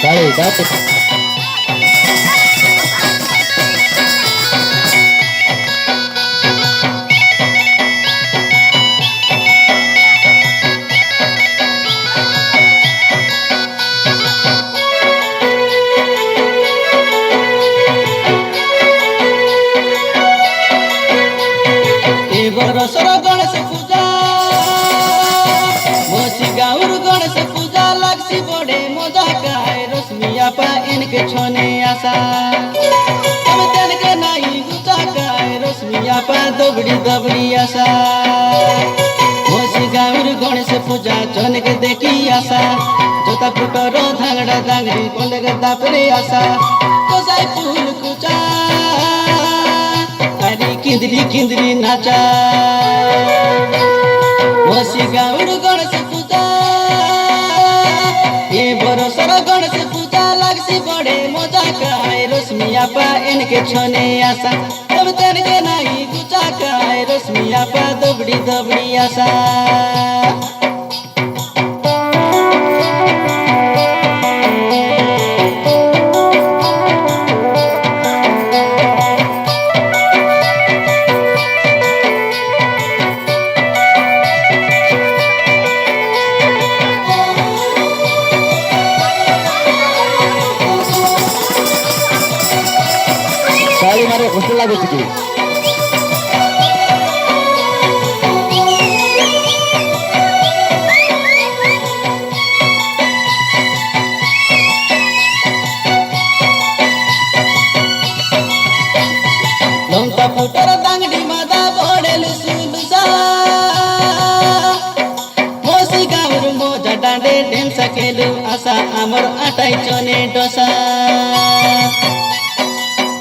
Dale, date. बरसर Ganesh पूजा मोसी गाउर गणेश पूजा लागसी बड़े मजा काए रश्मिया पा इनके छोने आशा हम तेन के नाई गुचा काए रश्मिया पा दबड़ी दबड़ी आशा मोसी गाउर गणेश पूजा चोन के देखी आशा जोता पुटर धांगड़ा धांगड़ी कोले के दापड़ी आशा कोसाई फूल कुचा किंदरी किंदरी नाचा मोसी गाउर गणेश पूजा ये बरसर गणेश पूजा लागसी बड़े मजा काए रश्मिया पा इनके छोने आशा तब तेन के नाई गुचा काए रश्मिया पा दबड़ी दबड़ी आशा Dale, Mario, usted la de chiqui. लंका फुटर दांगड़ी मादा बड़ेलु सुलुसा मोसी गाउर मोजा डांडे डेंस खेलु आशा आमर आटाई चने डोसा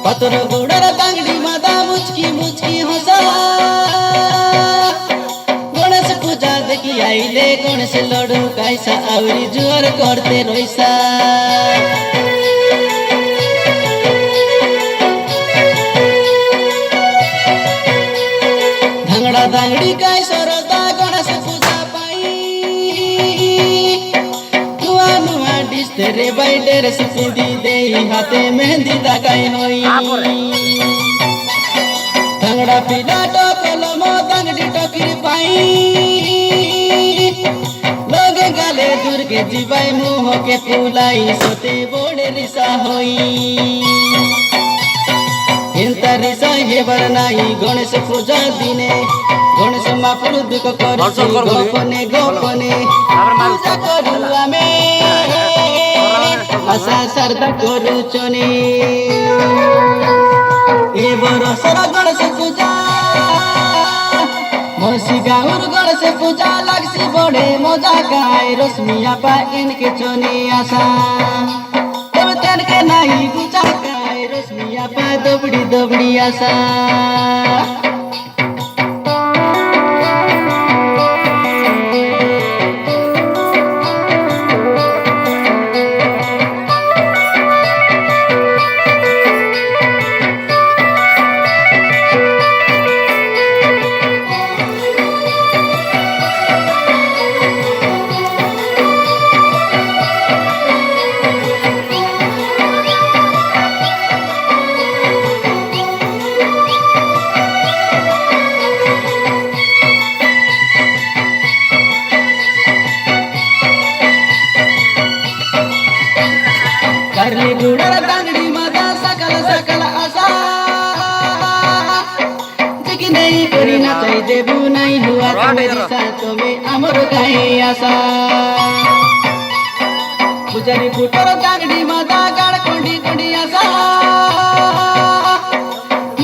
पतर गुड़र दांगड़ी मादा मुचकी मुचकी हंसा गणेश पूजा देखी आइले गणेश लडू कैसा आउरी जुआर करते रोइसा धांगड़ा धांगड़ी गाय सरदा गणेश पूजा पाई नुआ नुआ डिस तेरे बाई डेरे से पिंदी दे हाथे मेहंदी लगाई होई धांगड़ा पीला टोकलो मो दांगड़ी टोकरी पाई लोग गाले दुर्गे जीवाई मुंह के फुलाई सोते बोड़े रिसा होई रिसा हे बरनाई गणेश पूजा दिने गणेश महाप्रभु दुख करछि गोपने गोपने पूजा करू आमे आशा श्रद्धा करू चने ए बरसर गणेश पूजा मोसी गाउर गणेश पूजा लागसी बड़े मजा काए रश्मिया पा इनके चने आशा तब तेन के नाही गुचा काए रश्मिया पा दबड़ी दबड़ी आशा करली गुड़र दांगड़ी मादा सकल सकल आशा जिकी नहीं करी ना चाही देबू नहीं हुआ तुम्हें साथ में अमर गाई आशा पुजारी फुटर दांगड़ी मादा गाड़ कोंडी कोंडी आशा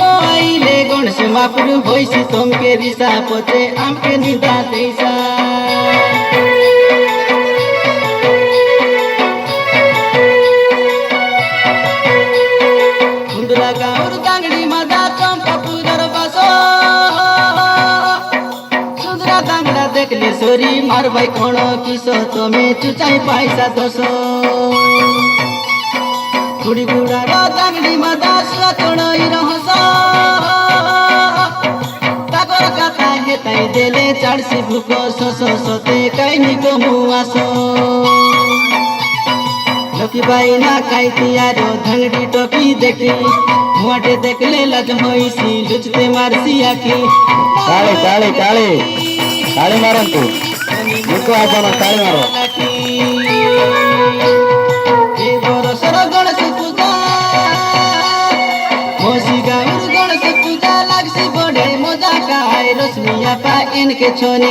मोइले गणेश महाप्रभु होइसी तुमके रिसा पचे आमके निदा तेसा गाउर दांगड़ी मादा चंपा पूजर बासो सुंदरा दांगड़ा देखले सोरी मार भाई कोण किसो तुम्हें चुचाई पैसा दोसो गुड़ी गुड़ार दांगड़ी मादा सुआ कोण रहसो ताकर কথা হেতাই দেলে চাড়ছি ভুক সতে কাইনি কমু আসো লকি বাই না খাইতি আরো ধনডি টপি দেখি মুয়াটে দেখলে লজ হইছি লুচতে মারছি আখি তালি তালি তালি তালি মারন্তু মুখো আপন তালি মারো এই বরসর গণেশ পূজা মোসি গাঁর গণেশ পূজা লাগছি বড়ে মজা কায় রশ্মি আপা এনকে ছনে